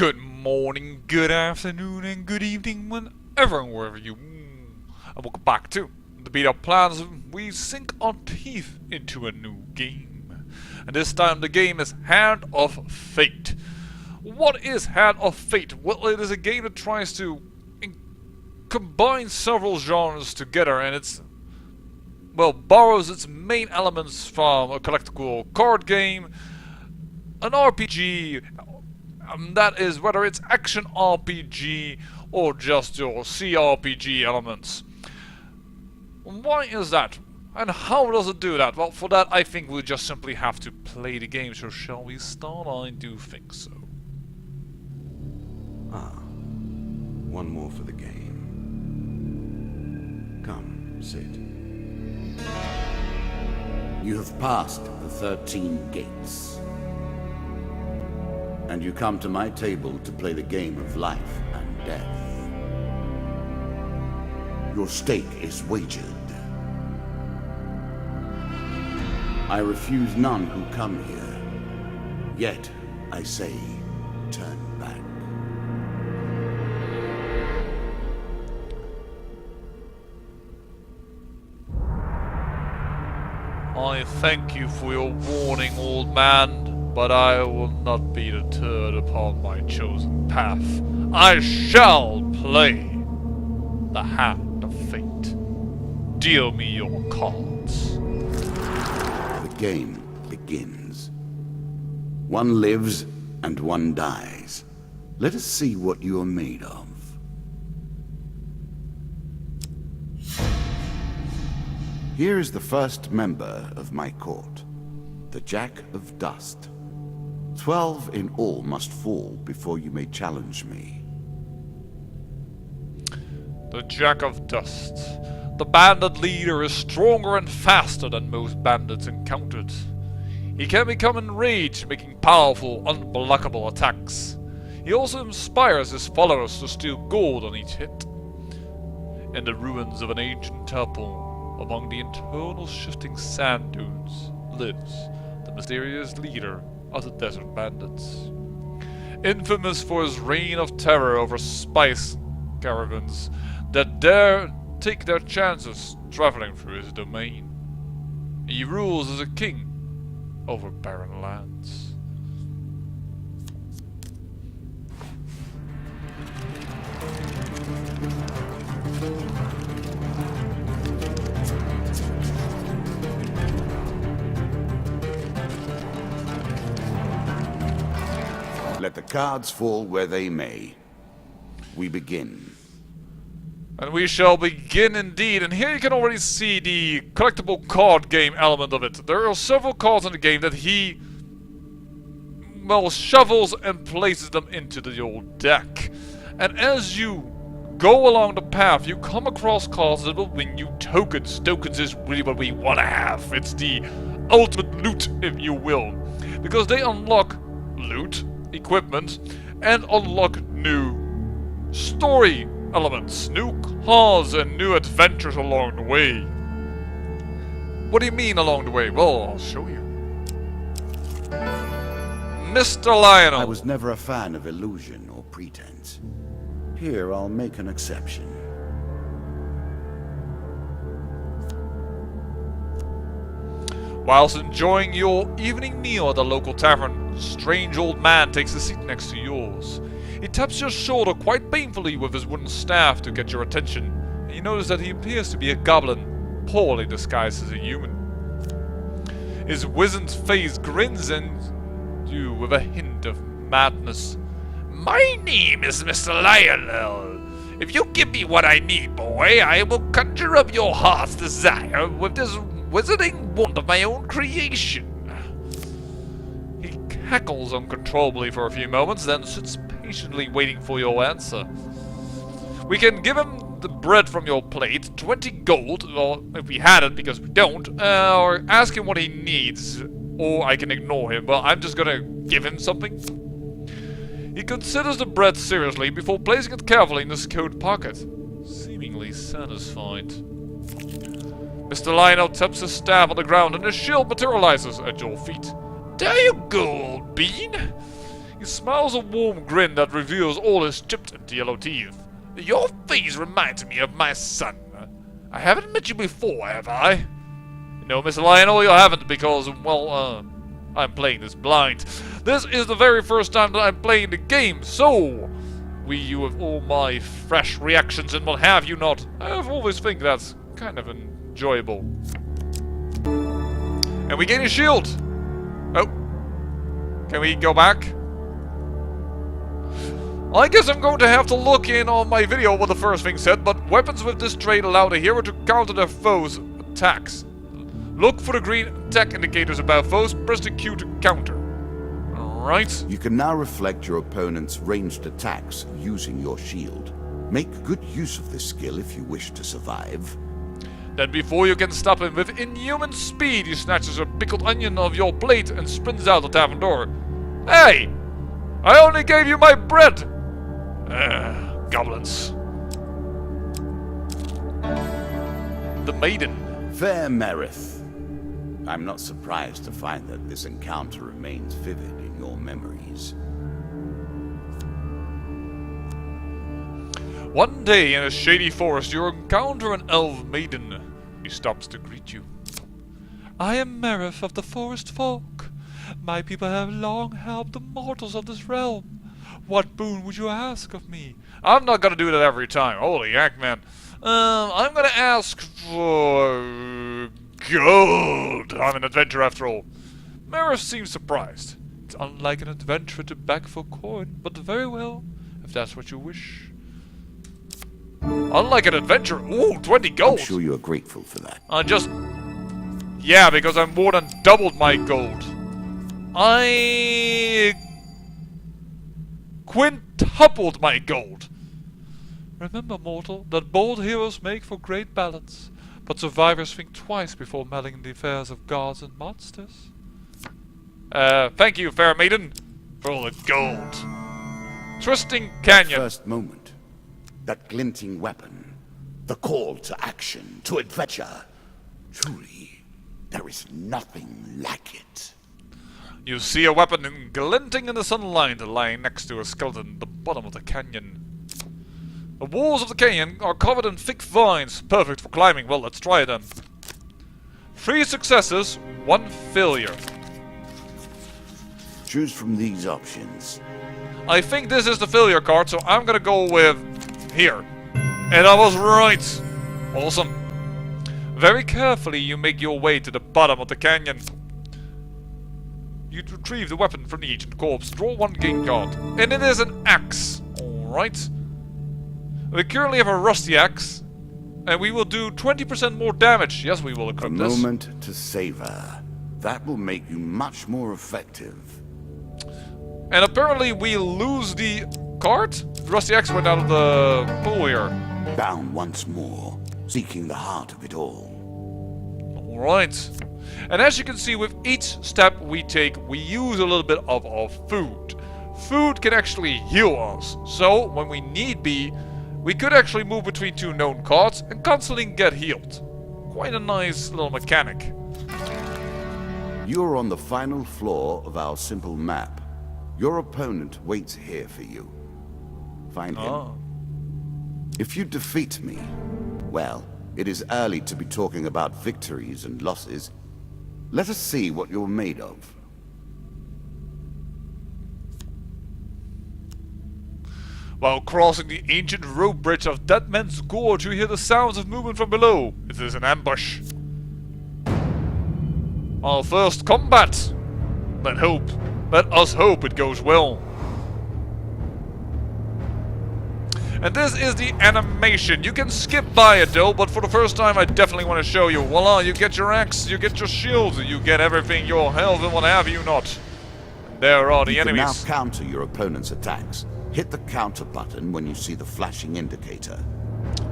Good morning, good afternoon, and good evening, whenever and wherever you. And welcome back to the Beat Up Plans. We sink our teeth into a new game, and this time the game is Hand of Fate. What is Hand of Fate? Well, it is a game that tries to combine several genres together, and borrows its main elements from a collectible card game, an RPG. That is, whether it's action RPG or just your CRPG elements. Why is that? And how does it do that? Well, for that I think we just simply have to play the game, so shall we start? I do think so. One more for the game. Come, sit. You have passed the 13 gates. And you come to my table to play the game of life and death. Your stake is wagered. I refuse none who come here. Yet, I say, turn back. I thank you for your warning, old man. But I will not be deterred upon my chosen path. I shall play the Hand of Fate. Deal me your cards. The game begins. One lives and one dies. Let us see what you are made of. Here is the first member of my court, the Jack of Dust. 12 in all must fall before you may challenge me. The Jack of Dust. The bandit leader is stronger and faster than most bandits encountered. He can become enraged, making powerful, unblockable attacks. He also inspires his followers to steal gold on each hit. In the ruins of an ancient temple, among the eternal shifting sand dunes, lives the mysterious leader of the Desert Bandits. Infamous for his reign of terror over spice caravans that dare take their chances traveling through his domain. He rules as a king over barren lands. Let the cards fall where they may. We begin. And we shall begin indeed, and here you can already see the collectible card game element of it. There are several cards in the game that he, shovels and places them into the old deck. And as you go along the path, you come across cards that will win you tokens. Tokens is really what we want to have. It's the ultimate loot, if you will. Because they unlock loot, equipment, and unlock new story elements, new cars, and new adventures along the way. What do you mean along the way? Well, I'll show you. Mr. Lionel. I was never a fan of illusion or pretense. Here, I'll make an exception. Whilst enjoying your evening meal at the local tavern, a strange old man takes a seat next to yours. He taps your shoulder quite painfully with his wooden staff to get your attention, and you notice that he appears to be a goblin, poorly disguised as a human. His wizened face grins at you with a hint of madness. My name is Mr. Lionel. If you give me what I need, boy, I will conjure up your heart's desire with this wizarding wand of my own creation. He cackles uncontrollably for a few moments, then sits patiently waiting for your answer. We can give him the bread from your plate, 20 gold, or if we had it, because we don't, or ask him what he needs, or I can ignore him. Well, I'm just gonna give him something. He considers the bread seriously before placing it carefully in his coat pocket, seemingly satisfied. Mr. Lionel taps his staff on the ground and his shield materializes at your feet. There you go, old bean. He smiles a warm grin that reveals all his chipped and yellow teeth. Your face reminds me of my son. I haven't met you before, have I? No, Mr. Lionel, you haven't, because, well, I'm playing this blind. This is the very first time that I'm playing the game, so you have all my fresh reactions and what have you not. I've always think that's kind of enjoyable. And we gain a shield. Oh. Can we go back? I guess I'm going to have to look in on my video what the first thing said, but weapons with this trait allow the hero to counter their foes' attacks. Look for the green attack indicators above foes, press the Q to counter. Alright. You can now reflect your opponent's ranged attacks using your shield. Make good use of this skill if you wish to survive. Then before you can stop him with inhuman speed, he snatches a pickled onion off your plate and sprints out the tavern door. Hey! I only gave you my bread! Goblins. The maiden. Fair Merith. I'm not surprised to find that this encounter remains vivid in your memories. One day in a shady forest, you encounter an elf maiden. He stops to greet you. I am Merith of the Forest Folk. My people have long helped the mortals of this realm. What boon would you ask of me? I'm not gonna do that every time. Holy heck, man. I'm gonna ask for gold. I'm an adventurer after all. Merith seems surprised. It's unlike an adventurer to beg for coin, but very well, if that's what you wish. Unlike an adventurer. Ooh, 20 gold. I'm sure you're grateful for that. Yeah, because I more than doubled my gold. I quintupled my gold. Remember, mortal, that bold heroes make for great ballads, but survivors think twice before meddling in the affairs of gods and monsters. Thank you, fair maiden, for all the gold. Twisting Canyon. That first moment, that glinting weapon, the call to action, to adventure. Truly, there is nothing like it. You see a weapon glinting in the sunlight lying next to a skeleton at the bottom of the canyon. The walls of the canyon are covered in thick vines, perfect for climbing. Well, let's try it then. 3 successes, 1 failure. Choose from these options. I think this is the failure card, so I'm gonna go with here. And I was right. Awesome. Very carefully you make your way to the bottom of the canyon. You retrieve the weapon from the ancient corpse, draw 1 game card. And it is an axe. Alright. We currently have a rusty axe. And we will do 20% more damage. Yes, we will equip this. A moment to savor. That will make you much more effective. And apparently we lose the card. The rusty axe went out of the pool here. Bound once more, seeking the heart of it all. Alright. And as you can see, with each step we take, we use a little bit of our food. Food can actually heal us. So, when we need be, we could actually move between 2 known cards and constantly get healed. Quite a nice little mechanic. You're on the final floor of our simple map. Your opponent waits here for you. Find him. If you defeat me, well, it is early to be talking about victories and losses. Let us see what you're made of. While crossing the ancient rope bridge of Dead Man's Gorge, you hear the sounds of movement from below. It is an ambush. Our first combat. Let us hope it goes well. And this is the animation. You can skip by it though, but for the first time I definitely want to show you. Voila, you get your axe, you get your shield, you get everything, your health and what have you not. And there are the enemies. You can now counter your opponent's attacks. Hit the counter button when you see the flashing indicator.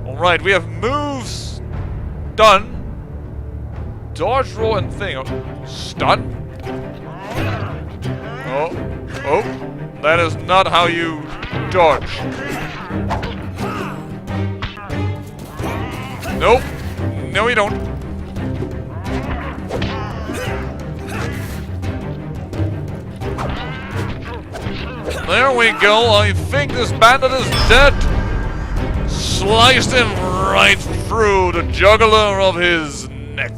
Alright, we have moves done. Dodge, roll, and thing. Stun? Oh, that is not how you dodge. Nope. No, you don't. There we go. I think this bandit is dead. Sliced him right through the jugular of his neck.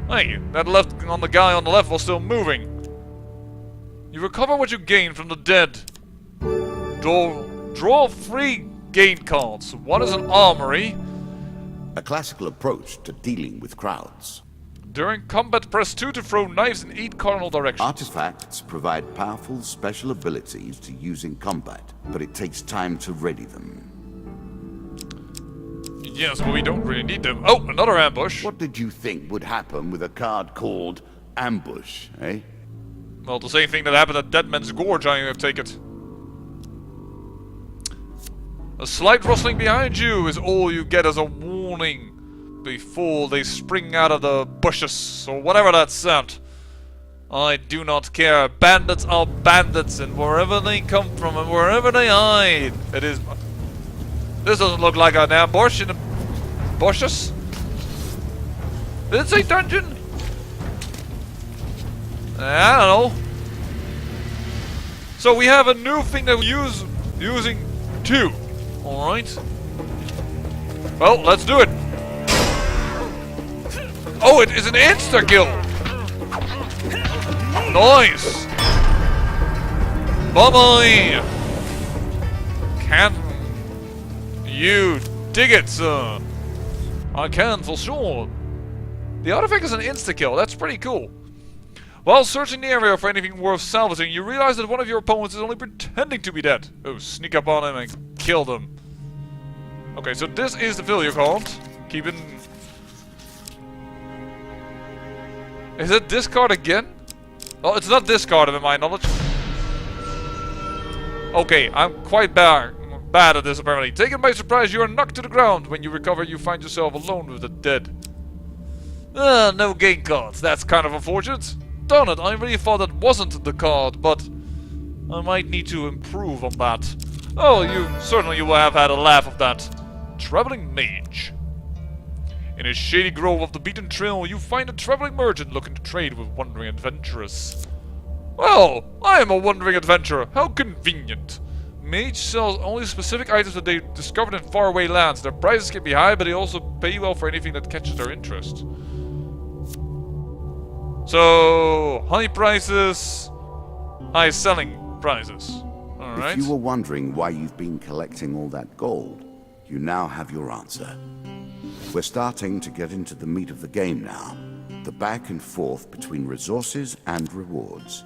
Hey, that left on the guy on the left was still moving. You recover what you gain from the dead. Draw 3 gain cards. One is an armory. A classical approach to dealing with crowds. During combat, press 2 to throw knives in 8 cardinal directions. Artifacts provide powerful special abilities to use in combat, but it takes time to ready them. Yes, but we don't really need them. Oh, another ambush. What did you think would happen with a card called Ambush, eh? Well, the same thing that happened at Dead Man's Gorge, I take it. A slight rustling behind you is all you get as a warning before they spring out of the bushes, or whatever that said. I do not care. Bandits are bandits, and wherever they come from and wherever they hide, it is... This doesn't look like an ambush in the bushes. Did it say dungeon? I don't know. So we have a new thing that we use using 2. Alright. Well, let's do it. Oh, it is an insta-kill. Nice. Bye-bye. Can you dig it, sir? I can, for sure. The artifact is an insta-kill. That's pretty cool. While searching the area for anything worth salvaging, you realize that one of your opponents is only pretending to be dead. Oh, sneak up on him and kill them. Okay, so this is the failure card. Keep it... Is it discard again? Oh, it's not discarded in my knowledge. Okay, I'm quite bad at this apparently. Taken by surprise, you are knocked to the ground. When you recover, you find yourself alone with the dead. No gain cards. That's kind of unfortunate. Darn it, I really thought that wasn't the card, but I might need to improve on that. Oh, you will have had a laugh of that. Traveling Mage. In a shady grove of the beaten trail, you find a traveling merchant looking to trade with wandering adventurers. Well, I am a wandering adventurer. How convenient. Mage sells only specific items that they discovered in faraway lands. Their prices can be high, but they also pay well for anything that catches their interest. So, high prices, high selling prices. Alright. If you were wondering why you've been collecting all that gold, you now have your answer. We're starting to get into the meat of the game now. The back and forth between resources and rewards.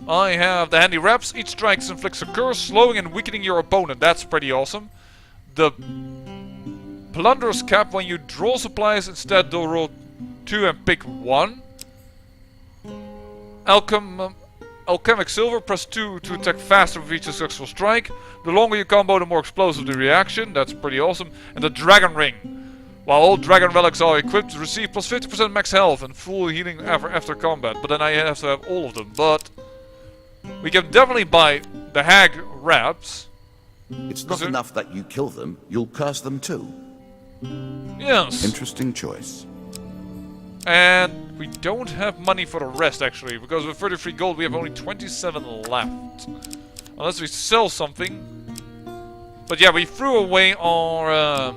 I have the handy wraps. Each strike inflicts a curse, slowing and weakening your opponent. That's pretty awesome. The Plunderer's Cap, when you draw supplies, instead they'll roll 2 and pick 1. Alchemic Silver, press 2 to attack faster with each successful strike. The longer you combo, the more explosive the reaction. That's pretty awesome. And the Dragon Ring. While all Dragon Relics are equipped, receive plus 50% max health and full healing after combat. But then I have to have all of them. But we can definitely buy the Hag Wraps. It's not enough that you kill them, you'll curse them too. Yes. Interesting choice. And we don't have money for the rest, actually, because with 33 gold we have only 27 left. Unless we sell something. But yeah, we threw away our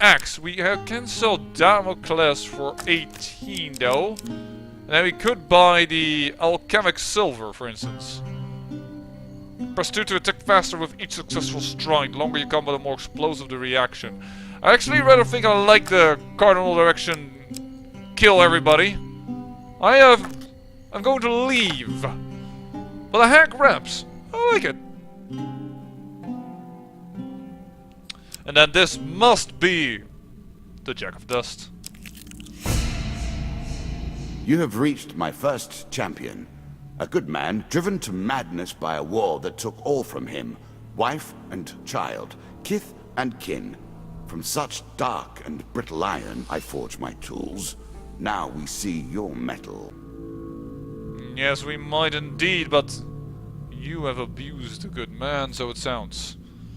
axe. We can sell Damocles for 18, though. And then we could buy the Alchemic Silver, for instance. Press 2 to attack faster with each successful strike. The longer you combo, the more explosive the reaction. I actually rather think I like the cardinal direction kill everybody. I'm going to leave. But the Hag Wraps, I like it. And then this must be the Jack of Dust. You have reached my first champion. A good man, driven to madness by a war that took all from him. Wife and child, kith and kin. From such dark and brittle iron, I forge my tools. Now we see your metal. Yes, we might indeed, but you have abused a good man, so it sounds.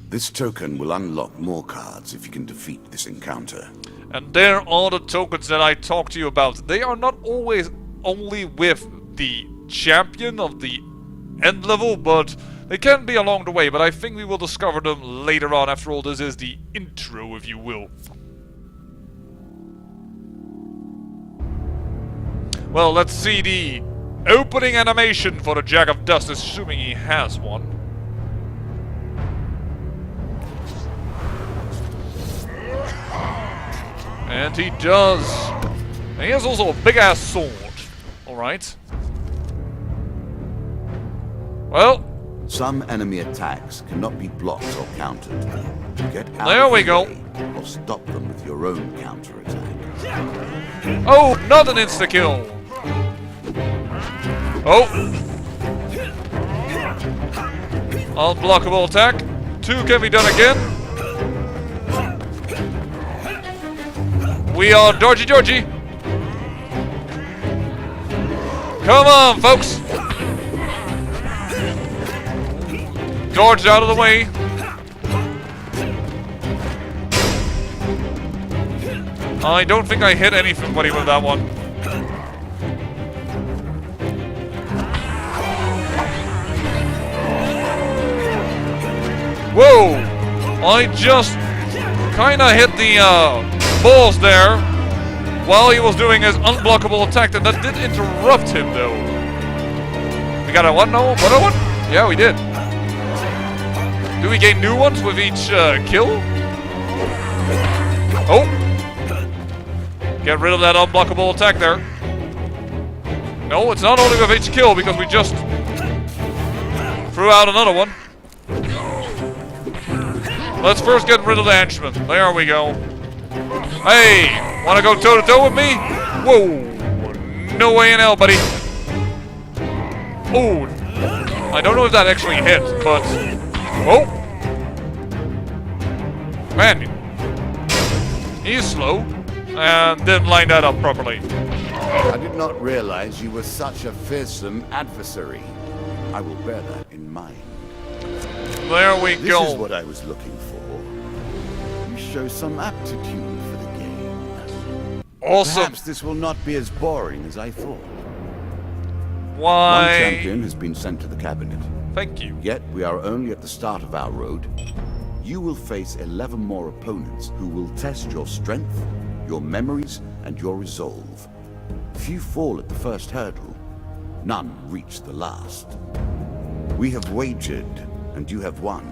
This token will unlock more cards if you can defeat this encounter. And there are the tokens that I talked to you about. They are not always only with the champion of the end level, but they can be along the way, but I think we will discover them later on. After all, this is the intro, if you will. Well, let's see the opening animation for the Jack of Dust, assuming he has one. And he does. And he has also a big-ass sword. Alright. Well. Some enemy attacks cannot be blocked or countered. Get out There of we the go. way, or stop them with your own counterattack. Oh, not an insta-kill. Oh. Unblockable attack. 2 can be done again. We are dodgy. Come on, folks. Dodge out of the way. I don't think I hit anybody with that one. Whoa! I just kinda hit the balls there while he was doing his unblockable attack, and that did interrupt him though. We got a what now? Another one? Yeah, we did. Do we gain new ones with each kill? Oh! Get rid of that unblockable attack there. No, it's not only with each kill, because we just threw out another one. Let's first get rid of the henchman. There we go. Hey! Wanna go toe-to-toe with me? Whoa! No way in hell, buddy. Oh! I don't know if that actually hit, but... Oh! Man, he's slow, and didn't line that up properly. I did not realize you were such a fearsome adversary. I will bear that in mind. There we go. This is what I was looking for. You show some aptitude for the game. Awesome. Perhaps this will not be as boring as I thought. Why? One champion has been sent to the cabinet. Thank you. Yet we are only at the start of our road. You will face 11 more opponents who will test your strength, your memories, and your resolve. Few fall at the first hurdle. None reach the last. We have wagered, and you have won.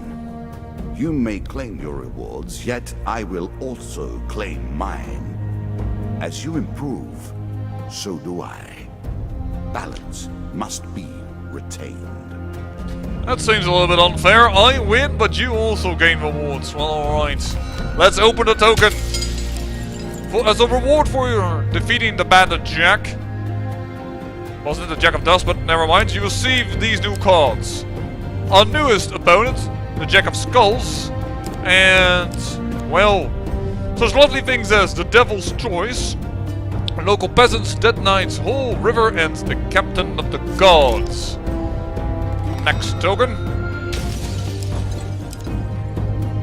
You may claim your rewards, yet I will also claim mine. As you improve, so do I. Balance must be retained. That seems a little bit unfair. I win, but you also gain rewards. Well, alright. Let's open the token. As a reward for your defeating the bandit Jack. Wasn't it the Jack of Dust, but never mind. You receive these new cards. Our newest opponent, the Jack of Skulls. And, well, such lovely things as the Devil's Choice, local peasants, Dead Knights, Whole River, and the Captain of the Gods. Next token.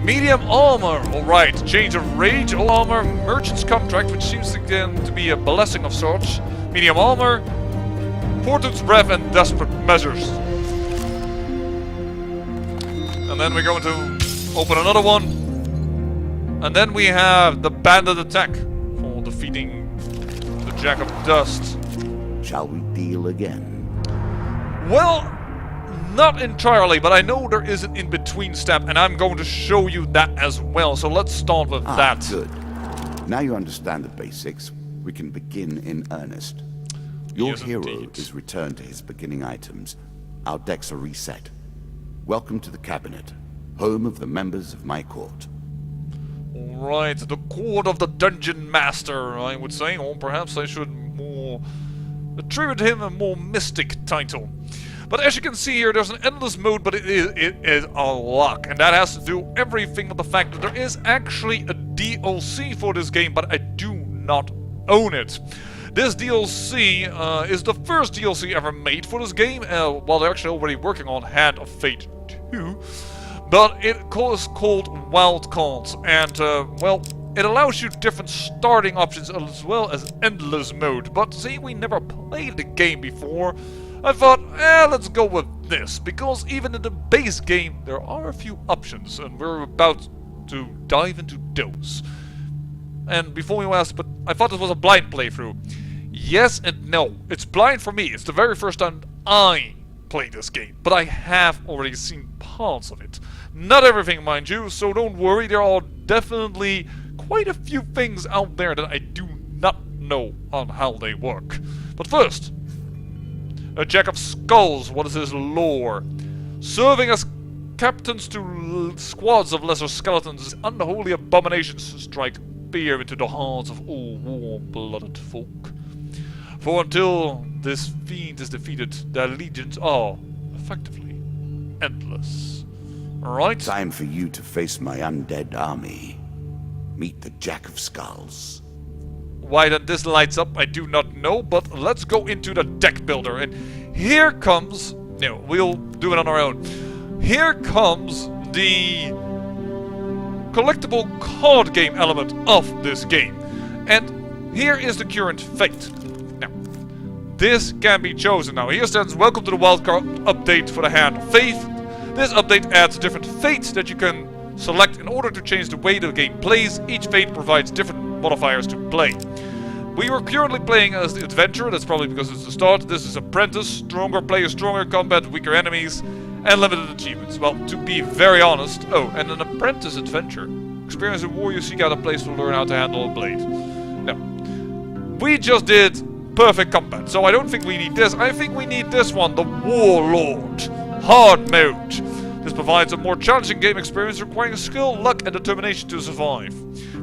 Medium armor. Alright, change of rage, all armor, merchant's contract, which seems again to be a blessing of sorts. Medium armor, portent's breath, and desperate measures. And then we're going to open another one. And then we have the bandit attack for defeating the Jack of Dust. Shall we deal again? Well, not entirely, but I know there is an in-between step, and I'm going to show you that as well. So let's start with that. Good. Now you understand the basics. We can begin in earnest. Your Yes, hero indeed. is returned to his beginning items. Our decks are reset. Welcome to the cabinet, home of the members of my court. Alright, the court of the dungeon master, I would say, or perhaps I should more attribute him a more mystic title. But as you can see here, there's an endless mode, but it is a lock. And that has to do everything with the fact that there is actually a DLC for this game, but I do not own it. This DLC is the first DLC ever made for this game, while they're actually already working on Hand of Fate 2. But it is called Wild Cards, and, well, it allows you different starting options as well as endless mode. But seeing we never played the game before, I thought, let's go with this. Because even in the base game, there are a few options, and we're about to dive into those. And before you ask, but I thought this was a blind playthrough. Yes and no. It's blind for me. It's the very first time I play this game, but I have already seen parts of it. Not everything, mind you, so don't worry. There are definitely quite a few things out there that I do not know on how they work. But first, a Jack of Skulls. What is his lore? Serving as captains to squads of lesser skeletons, unholy abominations strike fear into the hearts of all warm-blooded folk. For until this fiend is defeated, their legions are, effectively, endless. Alright? Time for you to face my undead army. Meet the Jack of Skulls. Why that this lights up, I do not know, but let's go into the deck builder. And here comes... No, we'll do it on our own. Here comes the collectible card game element of this game. And here is the current fate. This can be chosen now. Here stands welcome to the wildcard update for the Hand of Faith. This update adds different fates that you can select in order to change the way the game plays. Each fate provides different modifiers to play. We are currently playing as the Adventurer, that's probably because it's the start. This is Apprentice, stronger players, stronger combat, weaker enemies, and limited achievements. Well, to be very honest, and an Apprentice Adventure. Experience a war, you seek out a place to learn how to handle a blade. Now, we just did perfect combat, so I don't think we need this. I think we need this one, the Warlord. Hard mode. This provides a more challenging game experience requiring skill, luck, and determination to survive.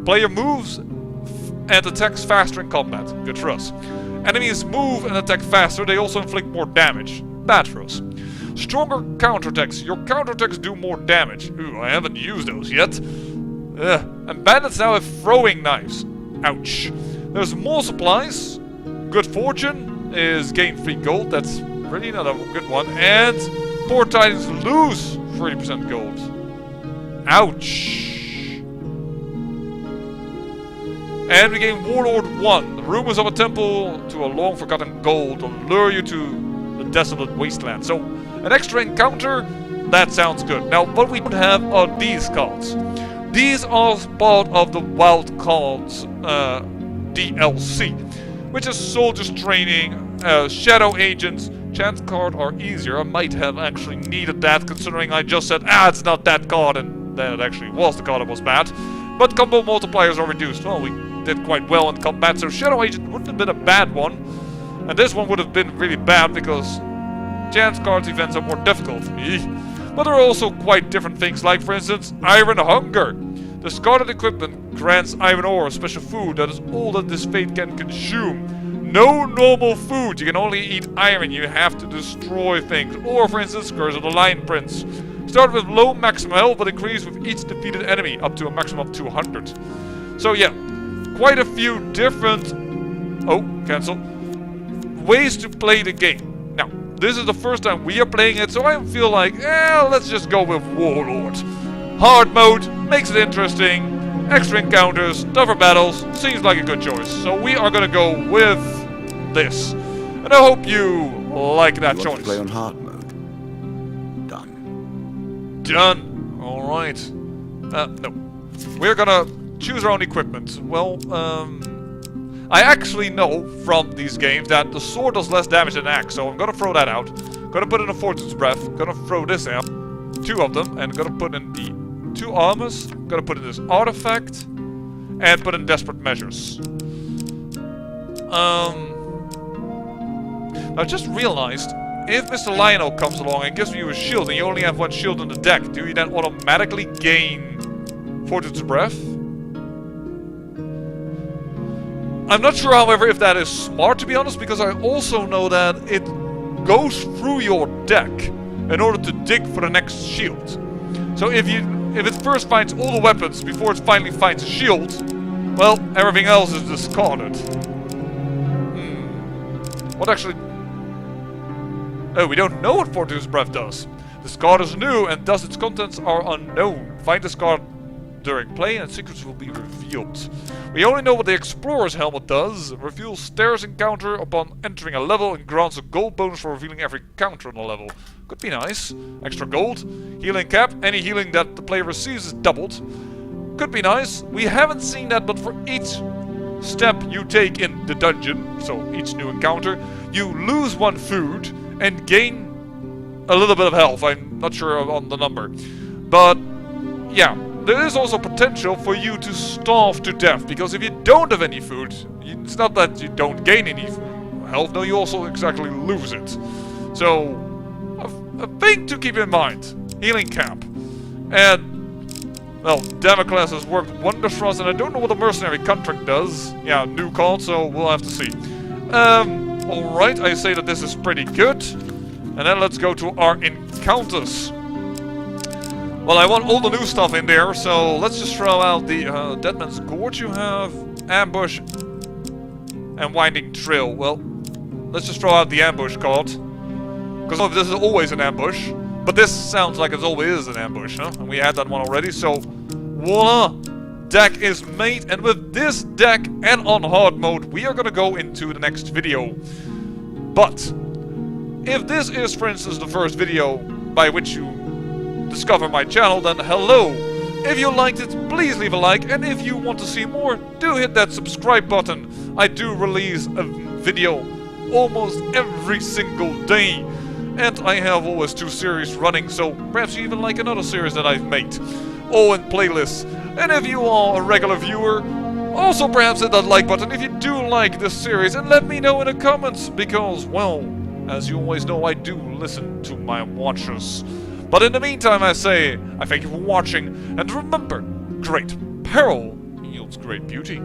Player moves and attacks faster in combat. Good for us. Enemies move and attack faster, they also inflict more damage. Bad for us. Stronger counterattacks. Your counterattacks do more damage. Ooh, I haven't used those yet. And bandits now have throwing knives. Ouch. There's more supplies. Good fortune is gain 3 gold. That's really not a good one. And poor tidings lose 30% gold. Ouch. And we gain Warlord 1. The rumors of a temple to a long forgotten gold will lure you to the desolate wasteland. So, an extra encounter, that sounds good. Now, what we don't have are these cards. These are part of the Wild Cards DLC, which is Soldiers Training, Shadow Agents. Chance card are easier. I might have actually needed that, considering I just said, it's not that card, and then it actually was the card that was bad. But combo multipliers are reduced. Well, we did quite well in combat, so Shadow Agent wouldn't have been a bad one. And this one would have been really bad because chance cards events are more difficult. But there are also quite different things, like for instance, Iron Hunger. Discarded equipment grants iron ore, a special food that is all that this fate can consume. No normal food, you can only eat iron, you have to destroy things. Or for instance, Curse of the Lion Prince. Start with low maximum health, but increase with each defeated enemy, up to a maximum of 200. So yeah, quite a few different... Oh, cancel. Ways to play the game. Now, this is the first time we are playing it, so I feel like, let's just go with Warlord. Hard mode, makes it interesting. Extra encounters, tougher battles, seems like a good choice. So we are gonna go with this. And I hope you like that you choice. Want to play on hard mode? Done. Done. Alright. No. We're gonna choose our own equipment. Well, I actually know from these games that the sword does less damage than an axe, so I'm gonna throw that out. Gonna put in a Fortune's Breath. Gonna throw this out. 2 of them, and gonna put in the 2 armors, gonna put in this artifact, and put in Desperate Measures. I just realized, if Mr. Lionel comes along and gives you a shield, and you only have 1 shield on the deck, do you then automatically gain Fortune's Breath? I'm not sure, however, if that is smart, to be honest, because I also know that it goes through your deck in order to dig for the next shield. So if it first finds all the weapons before it finally finds a shield, well, everything else is discarded. What actually... Oh, we don't know what Fortune's Breath does. This card is new, and thus its contents are unknown. Find this card during play, and secrets will be revealed. We only know what the Explorer's helmet does. It reveals stairs encounter upon entering a level and grants a gold bonus for revealing every counter on the level. Could be nice. Extra gold. Healing cap. Any healing that the player receives is doubled. Could be nice. We haven't seen that, but for each step you take in the dungeon, so each new encounter, you lose 1 food and gain a little bit of health. I'm not sure on the number. But, yeah. There is also potential for you to starve to death, because if you don't have any food, it's not that you don't gain any health, no, you also exactly lose it. So, a thing to keep in mind. Healing cap. And, well, Damocles has worked wonders for us, and I don't know what the mercenary contract does. Yeah, new card, so we'll have to see. Alright, I say that this is pretty good. And then let's go to our encounters. Well, I want all the new stuff in there, so let's just throw out the Deadman's Gorge you have, Ambush, and Winding Trail. Well, let's just throw out the Ambush card. Because this is always an ambush, but this sounds like it always is an ambush, huh? And we had that one already, so voila! Deck is made, and with this deck and on hard mode, we are gonna go into the next video. But, if this is, for instance, the first video by which you discover my channel, then hello! If you liked it, please leave a like, and if you want to see more, do hit that subscribe button. I do release a video almost every single day, and I have always 2 series running, so perhaps you even like another series that I've made, all in playlists. And if you are a regular viewer, also perhaps hit that like button if you do like this series, and let me know in the comments, because, well, as you always know, I do listen to my watchers. But in the meantime, I say, I thank you for watching, and remember, great peril yields great beauty.